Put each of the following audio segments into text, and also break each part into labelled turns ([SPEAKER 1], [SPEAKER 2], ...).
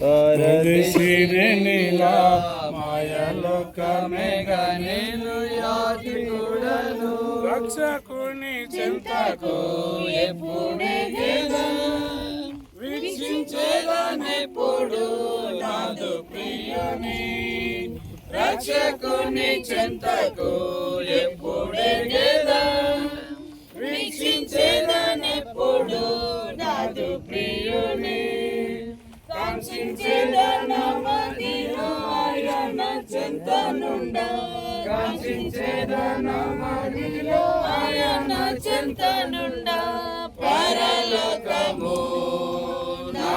[SPEAKER 1] పరదేశినిలా మాయలోకమేగా నేను యాత్రికుడను, రక్షకుని చెంతకు ఎప్పుడెగెదా, వీక్షించేదానెప్పుడు నాదు ప్రియుని, రక్షకుని చెంతకు ఎప్పుడెగెదా, వీక్షించేదానెప్పుడు నాదు ప్రియుని, కాంక్షించేదనమదిలో ఆయన చెంతనుండా, కాంక్షించేదనమదిలో ఆయన చెంతనుండా, పరలోకము నా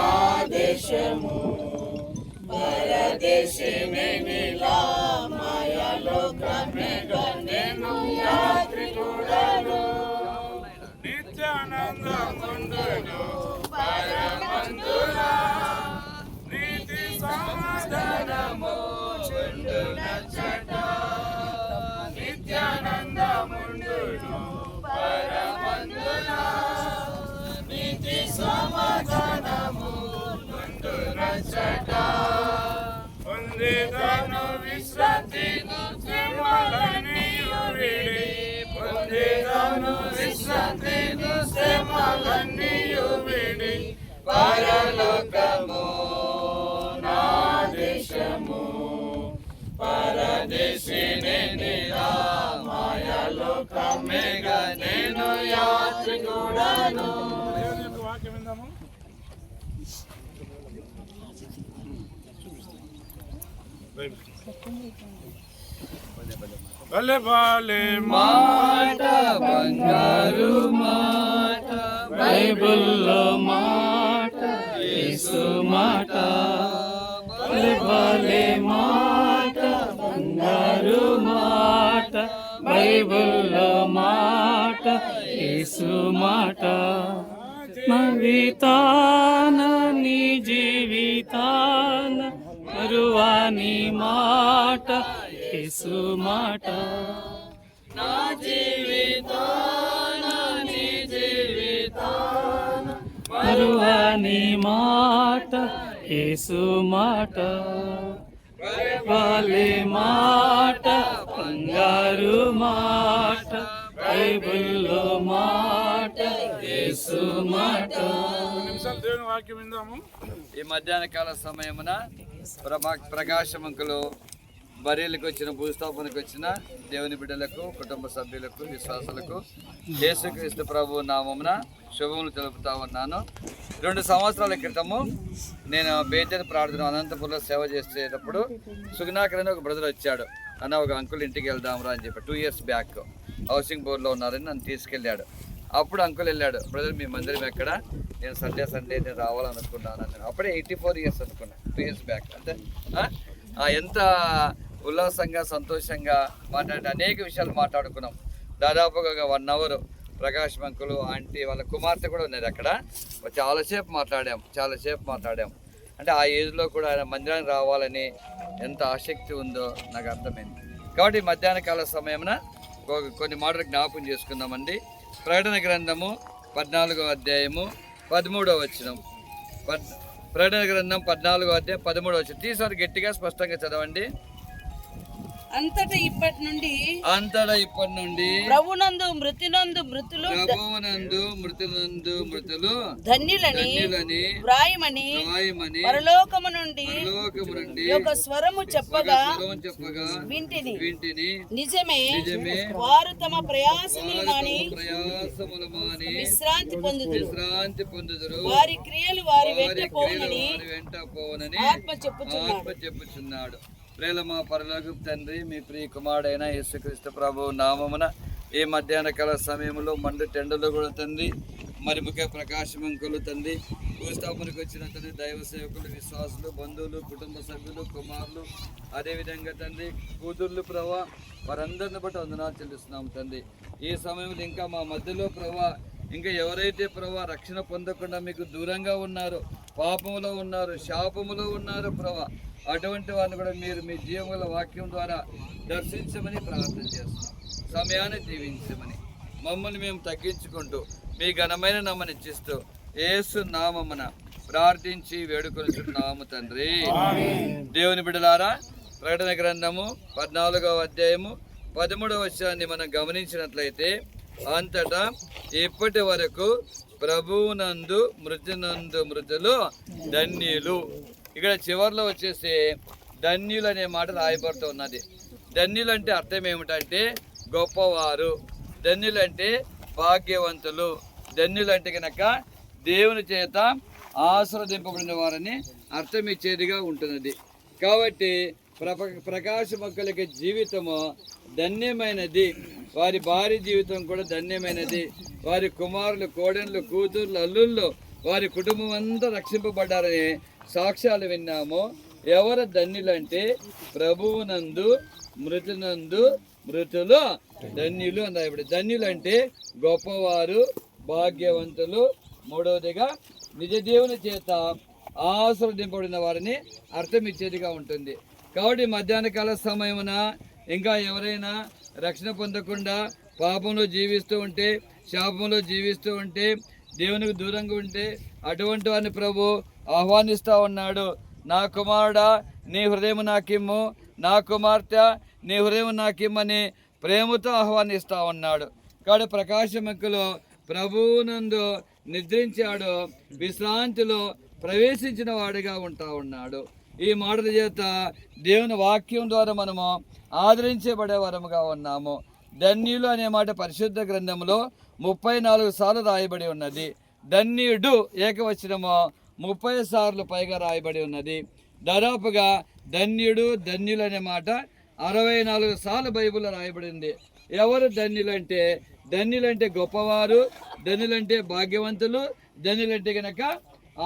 [SPEAKER 1] దేశము, పరదేశినిలా మాయలోకమేగా నేను యాత్రికుడను, నిత్యానందముందును పరమందునా, నీతి సమాధానము చుండునచ్చట, నిత్యానందముందును పరమందునా, నీతి సమాధానము చుండునచ్చట, పొందేదను విశ్రాంతి శ్రమలన్నీయు విడి, పొందేదను విశ్రాంతి శ్రమలన్నీయు విడి, పరలోకము నా దేశము, పరదేశినిలా మాయలోకమేగా నేను యాత్రికుడను. వాక్యం విందాము. భలే భలే మాట, బంగారు మాట, బైబిల్లో మాట, యేసు మాట, భలే భలే మాట, బంగారు మాట, బైబిల్లో మాట, యేసు మాట, మవితాన నీ జీవితాన మరువాని మాట, యేసు మాట, నా జీవితాన నీ జీవితాన మరువాని మాట, యేసు మాట, బైబిల్ మాట, బంగారు మాట, బైబిల్లో మాట, యేసు మాట. దేవుని వాక్యం విందాము.
[SPEAKER 2] ఈ మధ్యాహ్న కాల సమయమున ప్రకాశమంకులు బర్రెలకు వచ్చిన భూస్థాపనకు వచ్చిన దేవుని బిడ్డలకు, కుటుంబ సభ్యులకు, విశ్వాసులకు యేసుక్రీస్తు ప్రభు నామమున శుభములు తెలుపుతా ఉన్నాను. 2 సంవత్సరాల క్రితము నేను బేతేని ప్రార్థన అనంతపురంలో సేవ చేసేటప్పుడు సుగుణాకర్ అని ఒక బ్రదర్ వచ్చాడు. అన్న ఒక అంకుల్ ఇంటికి వెళ్దాంరా అని చెప్పి 2 years బ్యాక్ హౌసింగ్ బోర్డులో ఉన్నారని నన్ను తీసుకెళ్ళాడు. అప్పుడు అంకుల్ వెళ్ళాడు, బ్రదర్ మీ మందిరం ఎక్కడ, నేను సండే నేను రావాలనుకున్నాను అన్నాను. అప్పుడే 84 years అనుకున్నాను, 2 years బ్యాక్. అంటే ఎంత ఉల్లాసంగా సంతోషంగా మాట్లాడి అనేక విషయాలు మాట్లాడుకున్నాం. దాదాపుగా 1 hour ప్రకాష్ అంకులు, ఆంటీ, వాళ్ళ కుమార్తె కూడా ఉన్నారు అక్కడ. చాలాసేపు మాట్లాడాం. అంటే ఆ ఏజ్లో కూడా ఆయన మందిరానికి రావాలని ఎంత ఆసక్తి ఉందో నాకు అర్థమైంది. కాబట్టి మధ్యాహ్న కాల సమయమున కొన్ని మాటలు జ్ఞాపకం చేసుకుందామండి. ప్రకటన గ్రంథము 14వ అధ్యాయము 13వ వచనం. ప్రకటన గ్రంథం 14వ అధ్యాయం 13వ వచనం. తీసారి గట్టిగా స్పష్టంగా చదవండి.
[SPEAKER 3] అంతటా ఇప్పటి నుండి ప్రభునందు మృతులు ధన్యులని వ్రాయమని పరలోకము నుండి ఒక స్వరము చెప్పగా వింటిని. నిజమే, వారు తమ ప్రయాసములు మాని విశ్రాంతి పొందుదురు, వారి క్రియలు వారి వెంట పోవునని ఆత్మ చెప్పుచున్నాడు. ప్రేమ పరలోకపు తండ్రి, మీ ప్రియ కుమారుడైన యేసుక్రీస్తు ప్రభు నామమున ఈ మధ్యాహ్న కాల సమయంలో మండు టెండలో కూడా తండ్రి, మరి ముఖ్య ప్రకాశమంకులు తండ్రి, భూస్థాపనకు వచ్చిన తండ్రి దైవ సేవకులు, విశ్వాసులు, బంధువులు, కుటుంబ సభ్యులు, కుమారులు, అదేవిధంగా తండ్రి కూతుర్లు ప్రభా, వారందరిని బట్టి వందనాలు చెల్లిస్తున్నాం తండ్రి. ఈ సమయంలో ఇంకా మా మధ్యలో ప్రభా, ఇంకా ఎవరైతే ప్రభా రక్షణ పొందకుండా మీకు దూరంగా ఉన్నారో, పాపములో ఉన్నారు, శాపములో ఉన్నారు ప్రభా, అటువంటి వారిని కూడా మీరు మీ జీవముల వాక్యం ద్వారా దర్శించమని ప్రార్థన చేస్తున్నాం. సమయాన్ని దీవించమని మమ్మల్ని మేము తగ్గించుకుంటూ మీ ఘనమైన నామమును ఇచ్చిస్తూ యేసు నామమున
[SPEAKER 2] ప్రార్థించి వేడుకొనుచున్నాము తండ్రి. దేవుని బిడ్డలారా, ప్రకటన గ్రంథము 14వ అధ్యాయము 13వ వచనాన్ని మనం గమనించినట్లయితే, అంతటా ఇప్పటి వరకు ప్రభువునందు మృతులు ధన్యులు. ఇక్కడ చివరిలో వచ్చేసి ధన్యులు అనే మాట రాయబడుతూ ఉన్నది. ధన్యులు అంటే అర్థం ఏమిటంటే గొప్పవారు, ధన్యులు అంటే భాగ్యవంతులు, ధన్యులు అంటే కనుక దేవుని చేత ఆశీర్వదింపబడిన వారని అర్థం ఇచ్చేదిగా ఉంటున్నది. కాబట్టి ప్రకాశ మొక్కలకి జీవితము ధన్యమైనది, వారి భార్య జీవితం కూడా ధన్యమైనది, వారి కుమారులు, కోడళ్ళు, కూతుర్లు, అల్లుళ్ళు, వారి కుటుంబం అంతా రక్షింపబడ్డారని సాక్ష్యాలు విన్నాము. ఎవరు ధన్యులంటే ప్రభువునందు మృతులు ధన్యులు అని రాయబడి. ధన్యులు అంటే గొప్పవారు, భాగ్యవంతులు, మూడవదిగా నిజ దేవుని చేత ఆశీర్వదింపబడిన వారిని అర్థం ఇచ్చేదిగా ఉంటుంది. కాబట్టి మధ్యాహ్న కాల సమయమున ఇంకా ఎవరైనా రక్షణ పొందకుండా పాపంలో జీవిస్తూ ఉంటే, శాపంలో జీవిస్తూ ఉంటే, దేవునికి దూరంగా ఉంటే అటువంటి వారిని ప్రభు ఆహ్వానిస్తూ ఉన్నాడు. నా కుమారుడా నీ హృదయం నాకిమ్ము, నా కుమార్తె నీ హృదయం నాకిమ్మని ప్రేమతో ఆహ్వానిస్తూ ఉన్నాడు. కాబట్టి ప్రకాశములో ప్రభువునందు నిద్రించాడు, విశ్రాంతిలో ప్రవేశించిన వాడిగా ఉంటా ఉన్నాడు. ఈ మాటల చేత దేవుని వాక్యం ద్వారా మనము ఆదరించబడే వరముగా ఉన్నాము. ధన్యులు అనే మాట పరిశుద్ధ గ్రంథంలో 34 సార్లు రాయబడి ఉన్నది. ధన్యుడు ఏకవచనము 30 సార్లు పైగా రాయబడి ఉన్నది. దాదాపుగా ధన్యుడు, ధన్యులు అనే మాట 64 సార్లు బైబిల్లో రాయబడింది. ఎవరు ధన్యులంటే, ధన్యులంటే గొప్పవారు, ధన్యులంటే భాగ్యవంతులు, ధన్యులంటే కనుక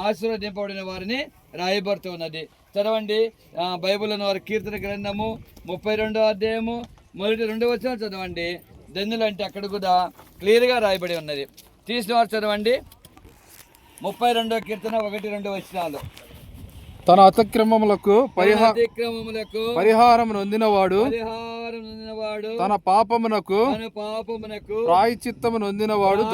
[SPEAKER 2] ఆశీర్వదింపబడిన వారిని రాయబడుతూ ఉన్నది. చదవండి బైబిల్లోని వారి కీర్తన గ్రంథము 32వ అధ్యాయము 1-2 వచనాలు చదవండి. ధన్యులు అంటే అక్కడ కూడా క్లియర్గా రాయబడి ఉన్నది. తీసిన వారు చదవండి 32వ కీర్తన 1-2 వచనాలు.
[SPEAKER 4] తన అతిక్రమములకు పరిహారం నొందినవాడు, తన పాపమునకు ప్రాయశ్చిత్తము నొందినవాడు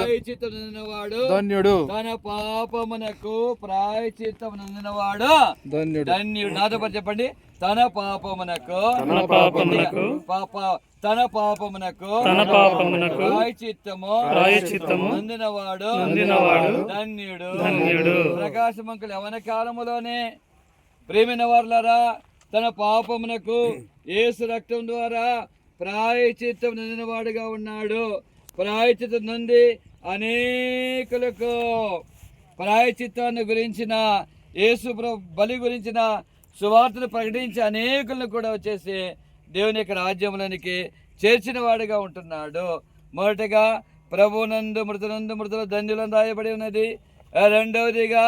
[SPEAKER 4] ధన్యుడు.
[SPEAKER 2] తన పాపమునకు ప్రాయశ్చిత్తము నొందినవాడు ధన్యుడు. నాతో చెప్పండి, తన పాపమునకు ప్రాయశ్చిత్తము నొందినవాడు ధన్యుడు. ప్రకాశమంకులు యవన కాలములోనే ప్రేమైన వారులారా, తన పాపమునకు యేసు రక్తం ద్వారా ప్రాయశ్చిత్తం నొందినవాడుగా ఉన్నాడు. ప్రాయశ్చిత్తం నొంది అనేకులకు ప్రాయశ్చిత్తాన్ని గురించిన, యేసు బలి గురించిన సువార్తను ప్రకటించి అనేకులను కూడా వచ్చేసి దేవుని యొక్క రాజ్యంలోనికి చేర్చిన వాడిగా ఉంటున్నాడు. మొదటగా ప్రభునందు మృతులు ధన్యులను రాయబడి ఉన్నది. రెండవదిగా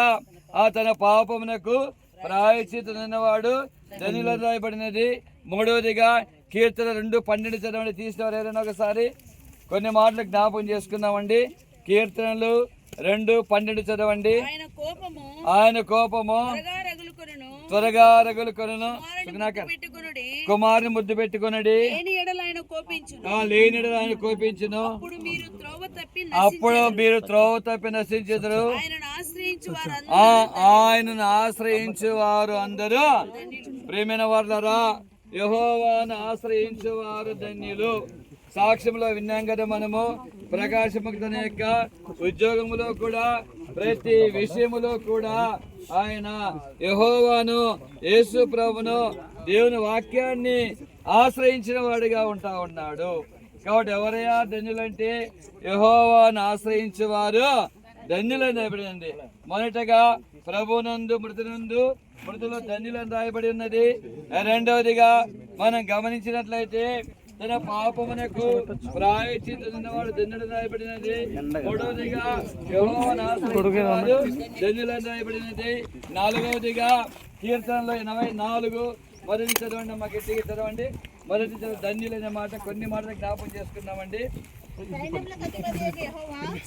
[SPEAKER 2] తన పాపమునకు ప్రాయశ్చిత్తం ఉన్నవాడు ధన్యులను రాయబడినది. మూడవదిగా కీర్తన 2:12 చదవండి. తీసినవారు ఎవరైనా ఒకసారి కొన్ని మాటలు జ్ఞాపకం చేసుకుందామండి. కీర్తనలు 2:12 చదవండి. ఆయన కోపము త్వరగా రగులుకొనును, కుమారుని ముద్దు పెట్టుకొనుడి, లేని ఎడల ఆయన కోపించును, అప్పుడు మీరు త్రోవ తప్పి నశించెదరు. ఆయనను ఆశ్రయించు వారు అందరూ ప్రేమైన వారులారా, యెహోవాను ఆశ్రయించు వారు ధన్యులు. సాక్ష్యంలో విన్నాం కదా మనము. ప్రకాశము తన యొక్క ఉద్యోగములో కూడా, ప్రతి విషయములో కూడా ఆయన యెహోవాను, యేసు ప్రభును, దేవుని వాక్యాన్ని ఆశ్రయించిన వాడిగా ఉంటా ఉన్నాడు. కాబట్టి ఎవరయ్యా ధన్యులంటే యెహోవాను ఆశ్రయించేవారు ధన్యులని రాయబడింది. మొదటగా ప్రభునందు మృతులు ధన్యులని రాయబడి ఉన్నది. రెండవదిగా మనం గమనించినట్లయితే తన పాపమునకు ప్రాయశ్చిత్తం వాడు ధన్యుడు రాయబడినది. మూడవదిగా యెహోవాను ఆశ్రయించేవారు ధన్యులని రాయబడినది. నాలుగవదిగా కీర్తనలో 84 మొదటి చదవండి, మా గట్టిగా చదవండి. మొదటి ధన్యులైన మాట కొన్ని మాటలు జ్ఞాపకం చేసుకున్నామండి.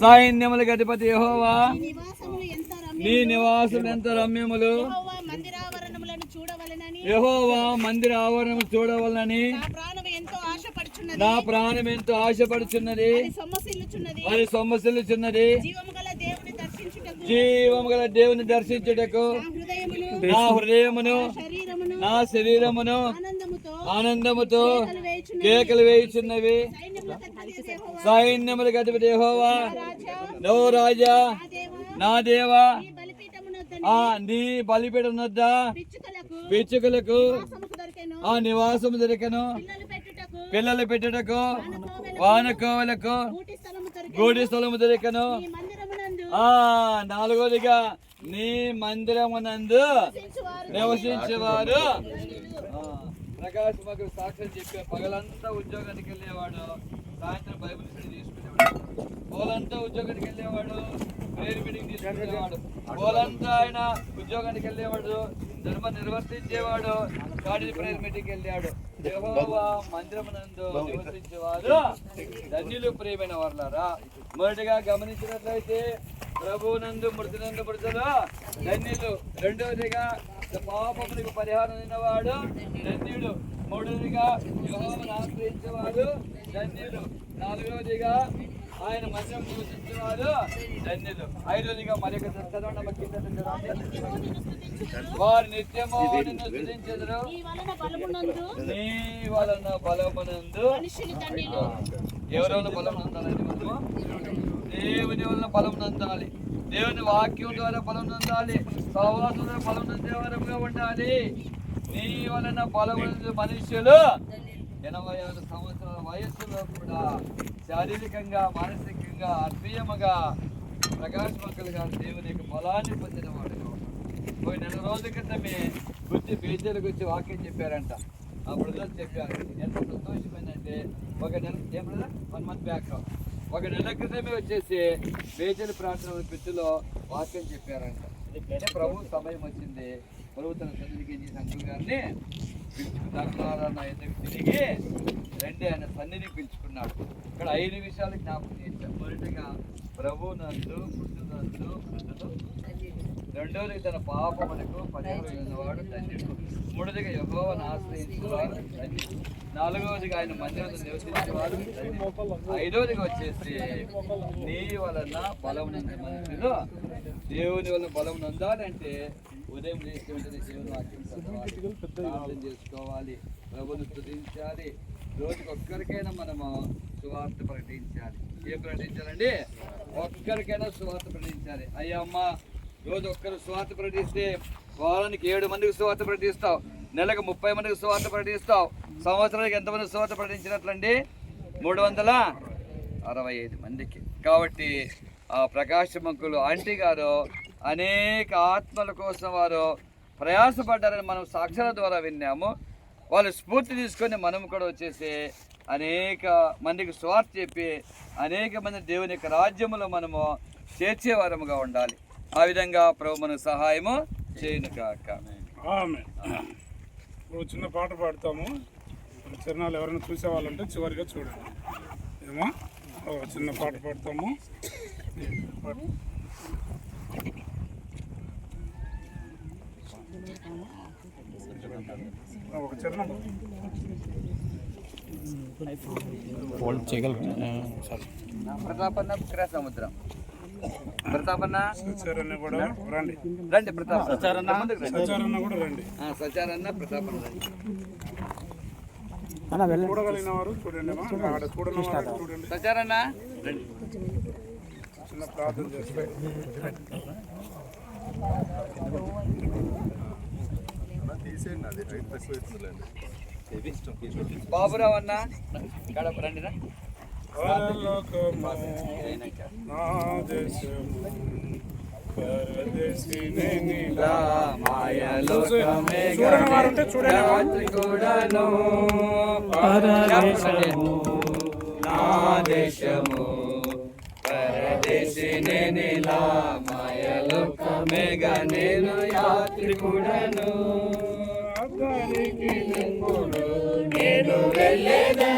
[SPEAKER 2] సైన్యములకు అధిపతి యెహోవా, నీ నివాసములు ఎంత రమ్యములు. యెహోవా మందిర ఆవరణము చూడవలనని నా ప్రాణం ఎంతో ఆశపడుచున్నది, అది సొమ్మసిల్లుచున్నది. జీవము గల దేవుని దర్శించుటకు నా హృదయమును నా శరీరమును ఆనందముతో కేకలు వేయుచున్నవి. సైన్యములకు అధిపతి యెహోవా, నో రాజా, నా దేవా, నీ బలిపీఠం వద్ద పిచ్చుకలకు ఆ నివాసము దొరికెను. పిల్లలు పెట్టుటకు వానకోవలకు గూడి స్థలము దొరికెను. నాలుగోదిగా నీ మందిరమునందు నివసించేవారు. ప్రకాశమకు సాక్ష్యం చెప్పే పగలంతా ఉద్యోగానికి వెళ్ళేవాడు, సాయంత్రం బైబిల్ స్టడీ తీసుకునేవాడు. పోలంతా ఉద్యోగానికి వెళ్ళేవాడు, ప్రేయర్ మీటింగ్ తీసుకునేవాడు. పోలంతా ఆయన ఉద్యోగానికి వెళ్ళేవాడు, ధర్మ నిర్వర్తించేవాడు, గాడి ప్రేయర్ మీటింగ్ వెళ్ళాడు. యెహోవా మందిరమునందు నివసించేవారు ధన్యులు ప్రియమైన వారులారా. మొదటిగా గమనించినట్లయితే ప్రభువునందు మృతునందు మృతులు ధన్యులు. రెండవదిగా పాపములకు పరిహారం అయినవాడు ధన్యుడు. మూడవదిగా యెహోవాను ఆశ్రయించేవాడు ధన్యుడు. నాలుగవదిగా ఆయన మందిరం నివసించేవాడు ధన్యులు. ఐదవదిగా మరొక చదవండి. వారు నిత్యము నిన్ను స్తుతించెదరు, నీ వలన బలమునందు. ఎవరి వలన బలం నందాలండి? మనము దేవుని వలన బలం నందాలి, దేవుని వాక్యం ద్వారా బలం నందాలి, సహవాసం ద్వారా బలం నందేవారంగా ఉండాలి. నీ వలన బలమునందు మనుష్యులు 86 సంవత్సరాల వయస్సులో కూడా శారీరకంగా, మానసికంగా, ఆత్మీయముగా ప్రకాశవంతులుగా దేవుని యొక్క బలాన్ని పొందినవాడు. పోయి 4 రోజుల క్రితమే గుర్తి బేజీల గురించి వాక్యం చెప్పారంట. ఆ బ్రదర్స్ చెప్పారు. ఎంత సంతోషమైందంటే ఒక నెల 1 month బ్యాక్ ఒక నెల క్రితమే వచ్చేసి బేజీల ప్రాంతంలో పిచ్చిలో వాక్యం చెప్పారంట. అంటే ప్రభు సమయం వచ్చింది. ప్రభు తన సన్నిధికి అంకుల్ గారిని పిలుచుకున్నారాన్న ఎందుకు తిరిగి రండి ఆయన సన్నిధిని పిలుచుకున్నాడు. ఇక్కడ 5 విషయాలు జ్ఞాపకం చేశారు. మొదటిగా ప్రభునందు పుట్టునందు మృతులు. రెండవది తన పాపములకు పరిహారం అయినవాడు ధన్యుడు. మూడవదిగా యెహోవాను ఆశ్రయించేవాడు ధన్యుడు. నాలుగవదిగా ఆయన మందిరంలో నివసించేవాడు ధన్యుడు. ఐదవదిగా వచ్చేసి నీ వలన బలం నందే మనుషులు. దేవుని వలన బలం నందాలంటే ఉదయం లేచి వెంటనే దేవుని వాక్యం చదవాలి, ప్రార్థన చేసుకోవాలి, ప్రభువును స్తుతించాలి. రోజుకి ఒక్కరికైనా మనము సువార్త ప్రకటించాలి. ఏం ప్రకటించాలండి? ఒక్కరికైనా సువార్త ప్రకటించాలి. అయ్యా అమ్మ, రోజు ఒక్కరు సువార్త ప్రకటిస్తే వారానికి 7 మందికి సువార్త ప్రకటిస్తావు, నెలకు 30 మందికి సువార్త ప్రకటిస్తావు. సంవత్సరానికి ఎంతమంది సువార్త ప్రకటించినట్లండి? 365 మందికి. కాబట్టి ఆ ప్రకాశమంకులు ఆంటీ గారు అనేక ఆత్మల కోసం వారు ప్రయాసపడ్డారని మనం సాక్ష్యాల ద్వారా విన్నాము. వాళ్ళు స్ఫూర్తి తీసుకొని మనం కూడా వచ్చేసి అనేక మందికి స్వార్థ చెప్పి అనేక మంది దేవుని యొక్క రాజ్యములో మనము చేర్చేవారముగా ఉండాలి. ఆ విధంగా ప్రభు మనకు సహాయము చేయను కాక.
[SPEAKER 1] ఇప్పుడు చిన్న పాట పాడతాము. చిరణాలు ఎవరైనా చూసే వాళ్ళంటే చివరిగా చూడండి. ఏమో చిన్న పాట పాడతాము. ఒక చరణం
[SPEAKER 2] ప్రతాపన్న సముద్రం. ప్రతాపన్న
[SPEAKER 1] కూడా రండి
[SPEAKER 2] రండి. ప్రతాప్
[SPEAKER 1] సచారన్న కూడా రండి.
[SPEAKER 2] సచారన్న ప్రతాపన్న
[SPEAKER 1] చూడగలిగిన వారు చూడండి. చూడండి
[SPEAKER 2] సచారన్న రండి.
[SPEAKER 1] చిన్న ప్రార్థన చేస్తే
[SPEAKER 2] బాబురావు అన్న గడప రండి. దేశము పరదేశిని నీలా మాయలోకమేగా నేను యాత్రికుడను. నేను వెళ్ళేదా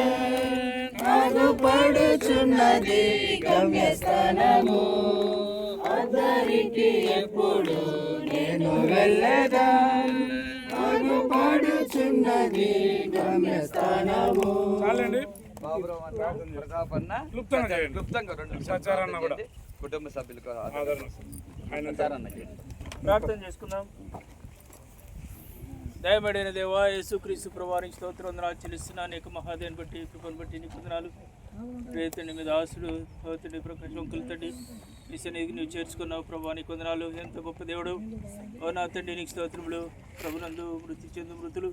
[SPEAKER 2] పడుచున్నది గమ్యస్థానము. అద్దరికి ఎప్పుడు నేను వెళ్ళేదా పడుచున్నది గమ్యస్థానము.
[SPEAKER 1] చాలండి.
[SPEAKER 2] ప్రతాపన్న క్లుప్తంగా 2
[SPEAKER 1] సచారన్న కూడా
[SPEAKER 2] కుటుంబ సభ్యులకు
[SPEAKER 1] ఆదరణ
[SPEAKER 5] ప్రార్థన చేసుకుందాం. దయమడిన దేవా, యేసుక్రీస్తు ప్రభువానికి స్తోత్రం వందనాలు చెల్లిస్తున్నాను. నీకు మహాదేవుని బట్టి, కృపను బట్టి నీకు వందనాలు. రేతండి మీద ఆశలు తండ్రి, ప్రకాశం అంకులు తండ్రి, నీ సన్నిధికి నువ్వు చేర్చుకున్నావు ప్రభా, నీకు వందనాలు. ఎంత గొప్ప దేవుడు ఓ నా తండ్రి, నీకు స్తోత్రములు. ప్రభునందు మృతి చెందు మృతులు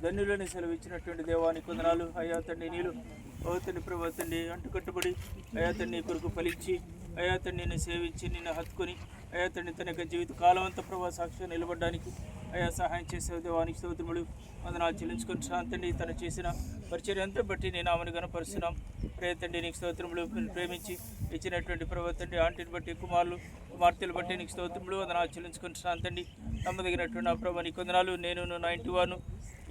[SPEAKER 5] ధన్యులని సెలవిచ్చినటువంటి దేవానికి వందనాలు. అయ్యా తండ్రి, నీళ్ళు ఓ తండ్రి ప్రభా తండ్రి అంటుకట్టుబడి అయ్యా తండ్రి కొరకు ఫలించి అయ్యా తండ్రి నిన్ను సేవించి నిన్ను హత్తుకొని అయ్యా తండ్రి తన యొక్క జీవిత కాలం అంతా ప్రభా సాక్షిగా నిలబడడానికి అయ్యా సహాయం చేసే దేవానికి స్తోత్రములు వందనాలు చెల్లించుకొని శాంతండి తను చేసిన పరిచర్య అంతా బట్టి నేను ఆమెను కనపరుస్తున్నాం. తండ్రి నీకు స్తోత్రములు. ప్రేమించి ఇచ్చినటువంటి ప్రభా తండ్రి ఆంటీని బట్టి కుమార్తెలు బట్టి నీకు స్తోత్రములు వందనాలు చెల్లించుకొని శాంతండి నమ్మదగినటువంటి నా ప్రభా నీకు వందనాలు. నేను నా ఇంటి వాను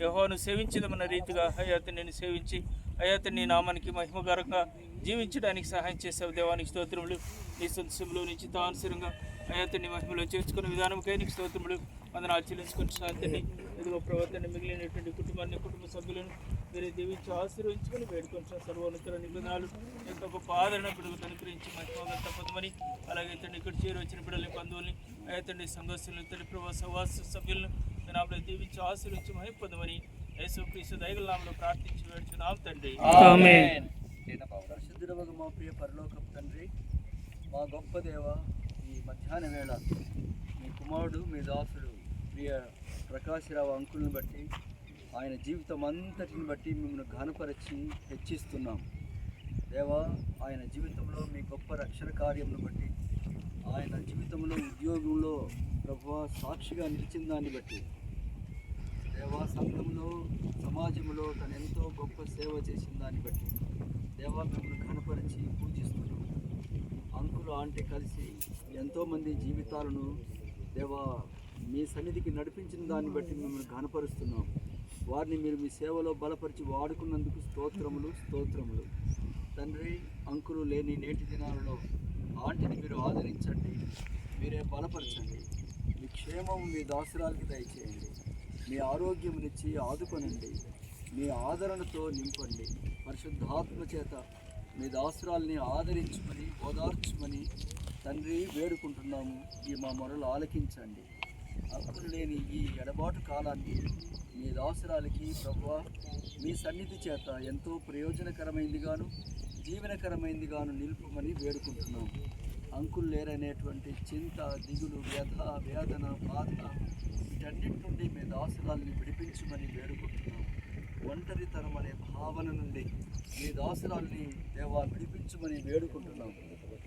[SPEAKER 5] యెహోవాను సేవించదమన్న రీతిగా అయ్యాతని నేను సేవించి అయ్యాతని నీ నామానికి మహిమకరంగా జీవించడానికి సహాయం చేసావు దేవానికి స్తోత్రములు. నీ సంతోషంలో నీ చిత్తానుసరంగా అయ్యాతని మహిమలో చేర్చుకున్న విధానంకై నీకు స్తోత్రములు వందనాలు చెల్లించుకొని శాంతిని ఎదుగో ప్రవర్తన మిగిలినటువంటి కుటుంబ సభ్యులను వేరే దీవించి ఆశీర్వించుకొని వేడుకొని సర్వోన్నతుల నిబంధనలు యొక్క గొప్ప ఆదరణ బిడ్డలకు అనుగ్రహించి మహిమగా తప్పదమని అలాగే తండ్రి ఇక్కడ చేరి వచ్చిన బిడ్డలని బంధువుల్ని అయ్యాతండి సంఘస్థులను తండ్రి ప్రభావ సహవాస సభ్యులను నామలో దీవించి ఆశీర్వించి మహిపదమని యేసుక్రీస్తు దయగల నామములో ప్రార్థించి వేడుచున్నాం తండ్రి. ఆమేన్.
[SPEAKER 3] పరిశుద్ధుడవగు మా ప్రియ పరలోకపు తండ్రి, మా గొప్ప దేవ, ఈ మధ్యాహ్న వేళ మీ కుమారుడు మీ దాసుడు ప్రియ ప్రకాశరావు అంకుల్ని బట్టి ఆయన జీవితం అంతటిని బట్టి మిమ్మల్ని ఘనపరిచి హెచ్చిస్తున్నాం దేవా. ఆయన జీవితంలో మీ గొప్ప రక్షణ కార్యమును బట్టి ఆయన జీవితంలో ఉద్యోగంలో ప్రభువా సాక్షిగా నిలిచిన దాన్ని బట్టి దేవా, సంఘంలో సమాజంలో తను ఎంతో గొప్ప సేవ చేసిన దాన్ని బట్టి దేవా మిమ్మల్ని ఘనపరిచి పూజిస్తున్నాం. అంకులు ఆంటీ కలిసి ఎంతోమంది జీవితాలను దేవా మీ సన్నిధికి నడిపించిన దాన్ని బట్టి మిమ్మల్ని ఘనపరుస్తున్నాం. వారిని మీరు మీ సేవలో బలపరిచి వాడుకున్నందుకు స్తోత్రములు తండ్రి. అంకులు లేని నేటి దినాలలో ఆంటీని మీరు ఆదరించండి, మీరే బలపరచండి. మీ క్షేమం మీ దాసురాలకి దయచేయండి, మీ ఆరోగ్యమునిచ్చి ఆదుకొనండి, మీ ఆదరణతో నింపండి. పరిశుద్ధాత్మ చేత మీ దాసురాల్ని ఆదరించమని ఓదార్చమని తండ్రి వేడుకుంటున్నాము. ఈ మా మొరలు ఆలకించండి. అంకులు లేని ఈ ఎడబాటు కాలాన్ని మీ దాసురాలకి ప్రభువా మీ సన్నిధి చేత ఎంతో ప్రయోజనకరమైందిగాను జీవనకరమైందిగాను నిలుపమని వేడుకుంటున్నాము. అంకులు లేరనేటువంటి చింత, దిగులు, వ్యధ, వేదన, బాధ వీటన్నిటి నుండి మీ దాసురాల్ని విడిపించమని వేడుకుంటున్నాము. ఒంటరితనం అనే భావన నుండి మీ దాసురాల్ని దేవా విడిపించమని వేడుకుంటున్నాము.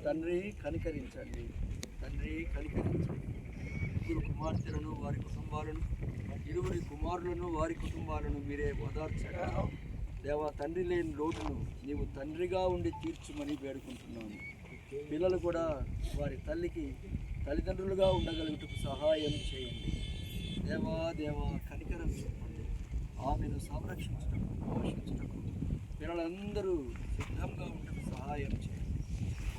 [SPEAKER 3] తండ్రి కనికరించండి, ఇరువురు కుమార్తెలను వారి కుటుంబాలను, ఇరువురి కుమారులను వారి కుటుంబాలను మీరే ఓదార్చండి దేవా. తండ్రి లేని లోటును నీవు తండ్రిగా ఉండి తీర్చుమని వేడుకుంటున్నాను. పిల్లలు కూడా వారి తల్లిదండ్రులుగా ఉండగలుగుటకు సహాయం చేయండి దేవా. కనికరం చెప్పండి. ఆమెను సంరక్షించటకు, పోషించటకు పిల్లలందరూ సిద్ధంగా ఉండటకు సహాయం చేయండి.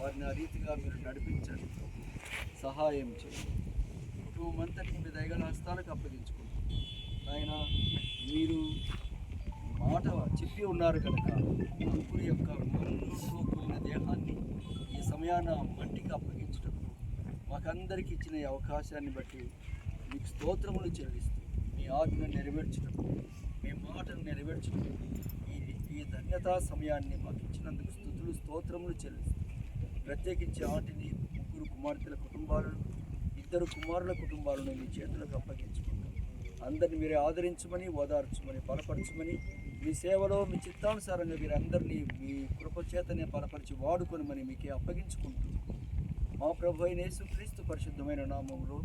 [SPEAKER 3] వారిని ఆ రీతిగా మీరు నడిపించండి, సహాయం చేయండి. కుటుంబం అంతటిని మీ దయగల హస్తాలకు అప్పగించుకుంటాం ఆయన. మీరు మాట చెప్పి ఉన్నారు కనుక అంకురి యొక్క మన్నుతో కూడిన దేహాన్ని ఈ సమయాన మట్టికి అప్పగించుటకు మాకందరికి ఇచ్చిన ఈ అవకాశాన్ని బట్టి మీకు స్తోత్రములు చెల్లిస్తూ మీ ఆజ్ఞ నెరవేర్చుటకు, మీ మాటను నెరవేర్చుటకు ఈ ధన్యతా సమయాన్ని మాకు ఇచ్చినందుకు స్తోత్రములు చెల్లిస్తూ ప్రత్యేకించి ఆంటీని, ముగ్గురు కుమార్తెల కుటుంబాలను, 2 కుమారుల కుటుంబాలను మీ చేతులకు అప్పగించుకుంటాం. అందరిని మీరే ఆదరించమని, ఓదార్చమని, బలపరచమని, మీ సేవలో మీ చిత్తానుసారంగా మీరందరినీ మీ కృపచేతనే బలపరిచి వాడుకొనమని మీకే అప్పగించుకుంటూ మా ప్రభు అయిన యేసుక్రీస్తు పరిశుద్ధమైన నామములో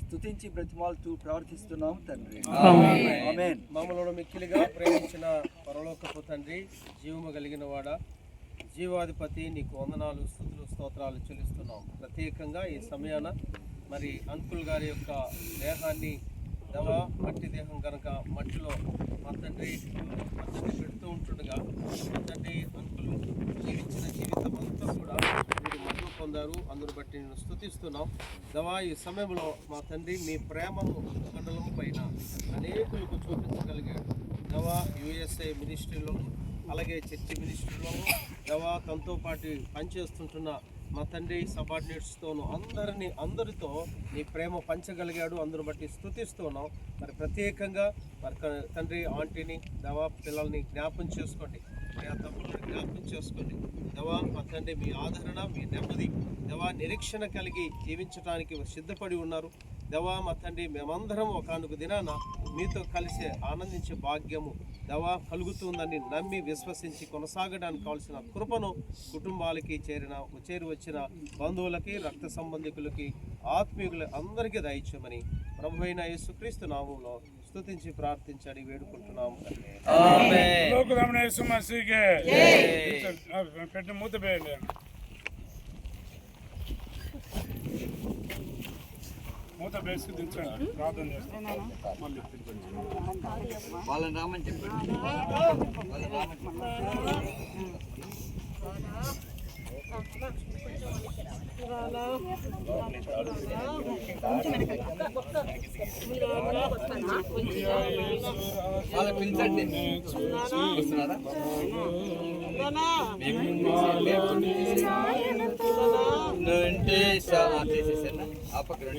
[SPEAKER 3] స్తుతించి బ్రతిమాలుతూ ప్రార్థిస్తున్నాం తండ్రి. ఆమేన్.
[SPEAKER 5] మమ్మల్ని మిక్కిలిగా ప్రేమించిన పరలోకపు తండ్రి, జీవము కలిగిన వాడ, జీవాధిపతి, నీకు వందనాలు, స్తుతులు, స్తోత్రాలు చెల్లిస్తున్నాం. ప్రత్యేకంగా ఈ సమయాన మరి అంకుల్ గారి యొక్క దేహాన్ని మట్టి దేహం కనుక మట్టిలో మా తండ్రి పెడుతూ ఉంటుండగా మా తండ్రి అంకులు జీవించిన జీవితం అంతా కూడా మీరు మహిమ పొందారు. అందును బట్టి నేను స్తుతిస్తున్నాం ఈ సమయంలో మా తండ్రి మీ ప్రేమను మండలం పైన అనేకులకు చూపించగలిగాడు. USA మినిస్ట్రీలోను, అలాగే చర్చి మినిస్ట్రీలోను తనతో పాటు పనిచేస్తుంటున్న
[SPEAKER 6] మా తండ్రి సబార్డినేట్స్తోను అందరితో నీ ప్రేమ పంచగలిగాడు. అందరిని బట్టి స్తుతిస్తున్నాం. మరి ప్రత్యేకంగా మరి తండ్రి ఆంటీని దేవా పిల్లల్ని జ్ఞాపం చేసుకోండి, మీ తమ్ముళ్ళని జ్ఞాపం చేసుకోండి దేవా. మా తండ్రి మీ ఆదరణ, మీ నెమ్మది దేవా, నిరీక్షణ కలిగి జీవించడానికి సిద్ధపడి ఉన్నారు దేవా. మా తండ్రి మేమందరం ఒకనొక దినాన మీతో కలిసి ఆనందించే భాగ్యము దేవా కలుగుతుందని నమ్మి విశ్వసించి కొనసాగడానికి కావాల్సిన కృపను కుటుంబాలకి చేరి వచ్చిన బంధువులకి, రక్త సంబంధికులకి, ఆత్మీయులు అందరికీ దయచేయమని ప్రభువైన యేసుక్రీస్తు నామములో స్తుతించి ప్రార్థించడి వేడుకుంటున్నాము.
[SPEAKER 1] పెట్టి మూత వేయండి. మూత వేసి దించండి. ప్రార్థన చేస్తాను. మళ్ళీ
[SPEAKER 2] వాళ్ళని రామని చెప్పండి. వాళ్ళ పిలిచండి. వస్తున్నారా? ఆ పక్కన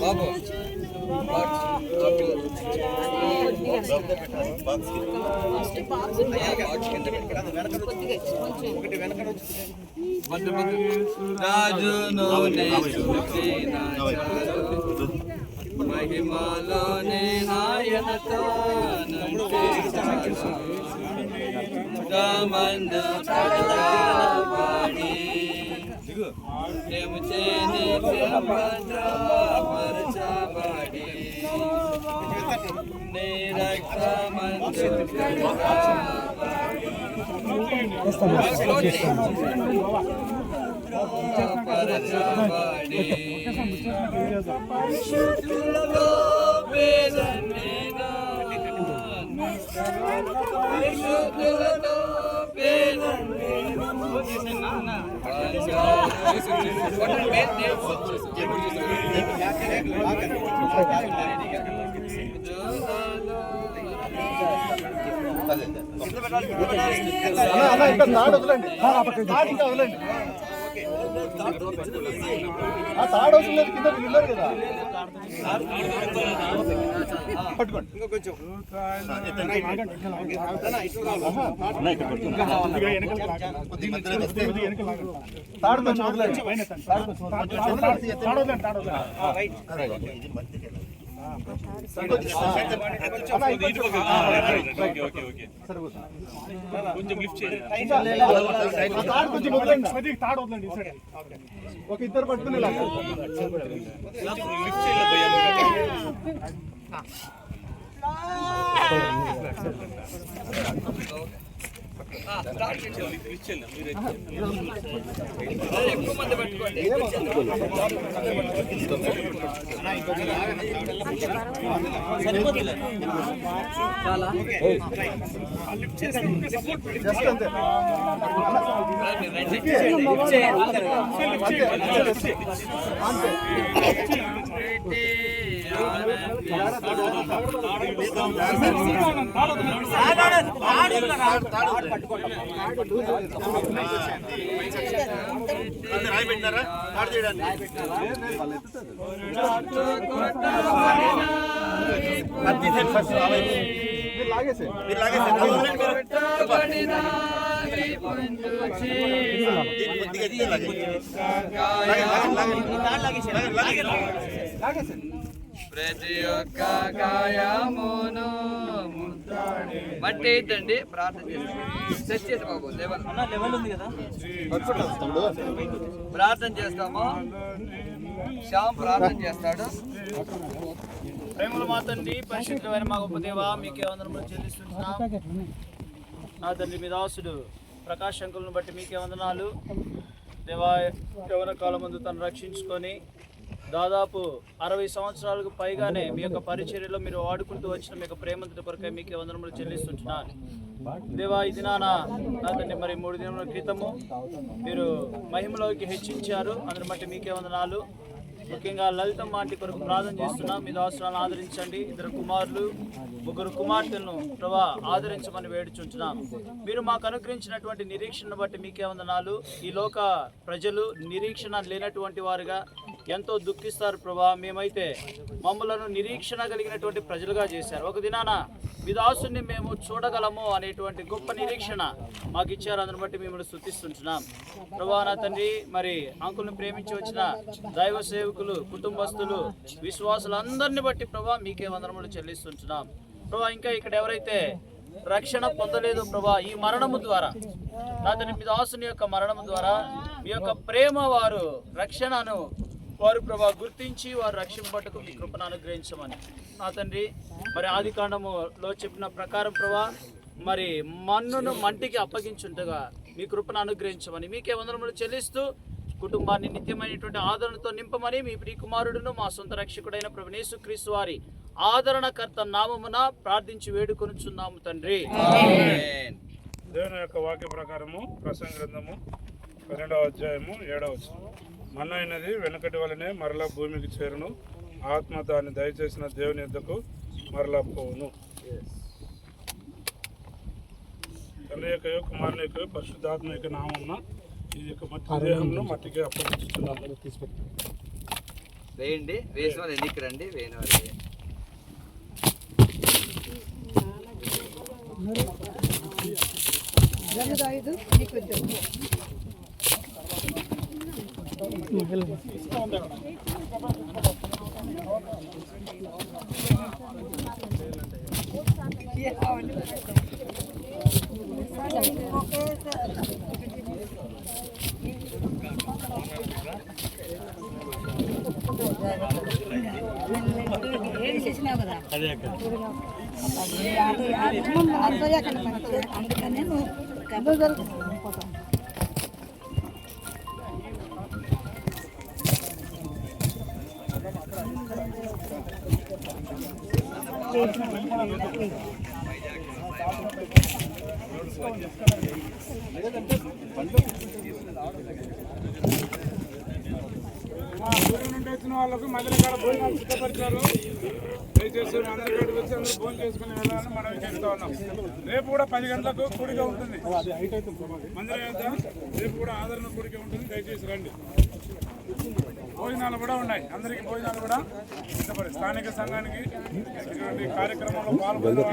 [SPEAKER 2] బాబు రాజును మహిమలోనే నాయనతో మందు పాడి పరచబడి నీ రక్తమందు పరచబడి పరిశుద్ధులలో పేదన్నేనా, పరిశుద్ధులలో పేదన్నేనా.
[SPEAKER 5] కొంచెం లిఫ్ట్ చేయండి.
[SPEAKER 6] ఒక ఇద్దరు పట్టుకుని
[SPEAKER 5] లిఫ్ట్ చేయాలి.
[SPEAKER 2] ఎక్కువ మంది పట్టుకోండి. ప్రతి ఒక్క గాయమును మట్టి ఏంటండి ప్రార్థన చేస్తాం. బాబు లెవెల్ ఉంది కదా, ప్రార్థన చేస్తాము. శ్యామ్ ప్రార్థన చేస్తాడు.
[SPEAKER 5] ప్రేమల మా తండ్రి, పరిశుద్ధమైన మా గొప్ప దేవా, మీకే వందనములు చెల్లిస్తున్నాం. నా తండ్రి మీ దాసుడు ప్రకాష్ అంకుల్ని బట్టి మీకే వందనాలు దేవా. యవ్వన కాలం ముందు తను రక్షించుకొని దాదాపు 60 సంవత్సరాలకు పైగానే మీ యొక్క పరిచర్యలో మీరు వాడుకుంటూ వచ్చిన మీ యొక్క ప్రేమంతటి కొరకై మీకే వందనములు చెల్లిస్తుంటున్నాను దేవా. ఈ దినాన నా తండ్రి మరి 3 దినముల క్రితము మీరు మహిమలోకి హెచ్చించారు. అందుని బట్టి మీకే వందనాలు. ముఖ్యంగా లలితమ్మ ఆంటీ కొరకు ప్రార్థన చేస్తున్నాం. మీ దాసులను ఆదరించండి. 2 కుమారులు 3 కుమార్తెలను ప్రభా ఆదరించమని వేడుచుంటున్నాం. మీరు మాకు అనుగ్రహించినటువంటి నిరీక్షణను బట్టి మీకే వందనాలు. ఈ లోక ప్రజలు నిరీక్షణ లేనటువంటి వారుగా ఎంతో దుఃఖిస్తారు ప్రభా. మేమైతే మమ్మలను నిరీక్షణ కలిగినటువంటి ప్రజలుగా చేశారు. ఒక దినాన మీ దాసుని మేము చూడగలము అనేటువంటి గొప్ప నిరీక్షణ మాకు ఇచ్చారు. అందుని బట్టి మిమ్మల్ని స్తుతిస్తుంటున్నాం ప్రభా. నా తండ్రి, మరి అంకుల్ని ప్రేమించి వచ్చిన దైవ సేవకులు, కుటుంబస్తులు, విశ్వాసులందరిని బట్టి ప్రభా మీకే వందనములు చెల్లిస్తుంటున్నాం ప్రభా. ఇంకా ఇక్కడ ఎవరైతే రక్షణ పొందలేదు ప్రభా, ఈ మరణము ద్వారా, నా తండ్రి మీ దాసుని యొక్క మరణము ద్వారా మీ యొక్క ప్రేమ, వారు రక్షణను వారు ప్రభా గుర్తించి వారు రక్షింపటకు మీ కృపను అనుగ్రహించమని నా తండ్రి. మరి ఆది కాండములో చెప్పిన ప్రకారం ప్రభా, మరి మన్నును మంటికి అప్పగించుంటగా మీ కృపను అనుగ్రహించమని మీకే వందనములు చెల్లిస్తూ కుటుంబాన్ని నిత్యమైనటువంటి ఆదరణతో నింపమని మీ ప్రియకుమారుడును మా సొంత రక్షకుడైన ప్రభువు యేసుక్రీస్తు వారి ఆదరణకర్త నామమున ప్రార్థించి వేడుకొనుచున్నాము తండ్రి.
[SPEAKER 1] దేవుని యొక్క వాక్య ప్రకారము ప్రసంగ గ్రంథము 12వ అధ్యాయము 7వ వచనం. మన్ను అయినది వెనుకటి వలనే మరలా భూమికి చేరును, ఆత్మ దాన్ని దయచేసిన దేవుని యొద్దకు మరలా పోవును. తండ్రి యొక్క కుమారుని యొక్క పరిశుద్ధాత్మ యొక్క నామమున ఈ యొక్క మట్టి దేహంలో మట్టికి అప్పగించుతున్నాము.
[SPEAKER 2] వేయండి, వేసిన వాళ్ళు ఎన్నికి రండి, వేయని వాళ్ళు వేయండి.
[SPEAKER 7] అందుకనే
[SPEAKER 1] దూరం నుండి వచ్చిన వాళ్ళకు మధ్యలో కాడ భోజనాలు సిద్ధపరిచారు. దయచేసి అందరి కాడికి వచ్చి అందరూ భోజనం చేసుకుని వెళ్ళాలని మనం చేస్తూ ఉన్నాం. రేపు కూడా 10 గంటలకు కూడిక ఉంటుంది మందిరం యొక్క. రేపు కూడా ఆదరణ కూడిక ఉంటుంది. దయచేసి రండి. భోజనాలు కూడా ఉన్నాయి. అందరికీ భోజనాలు కూడా సిద్ధపడి స్థానిక సంఘానికి ఇటువంటి కార్యక్రమంలో పాల్గొనే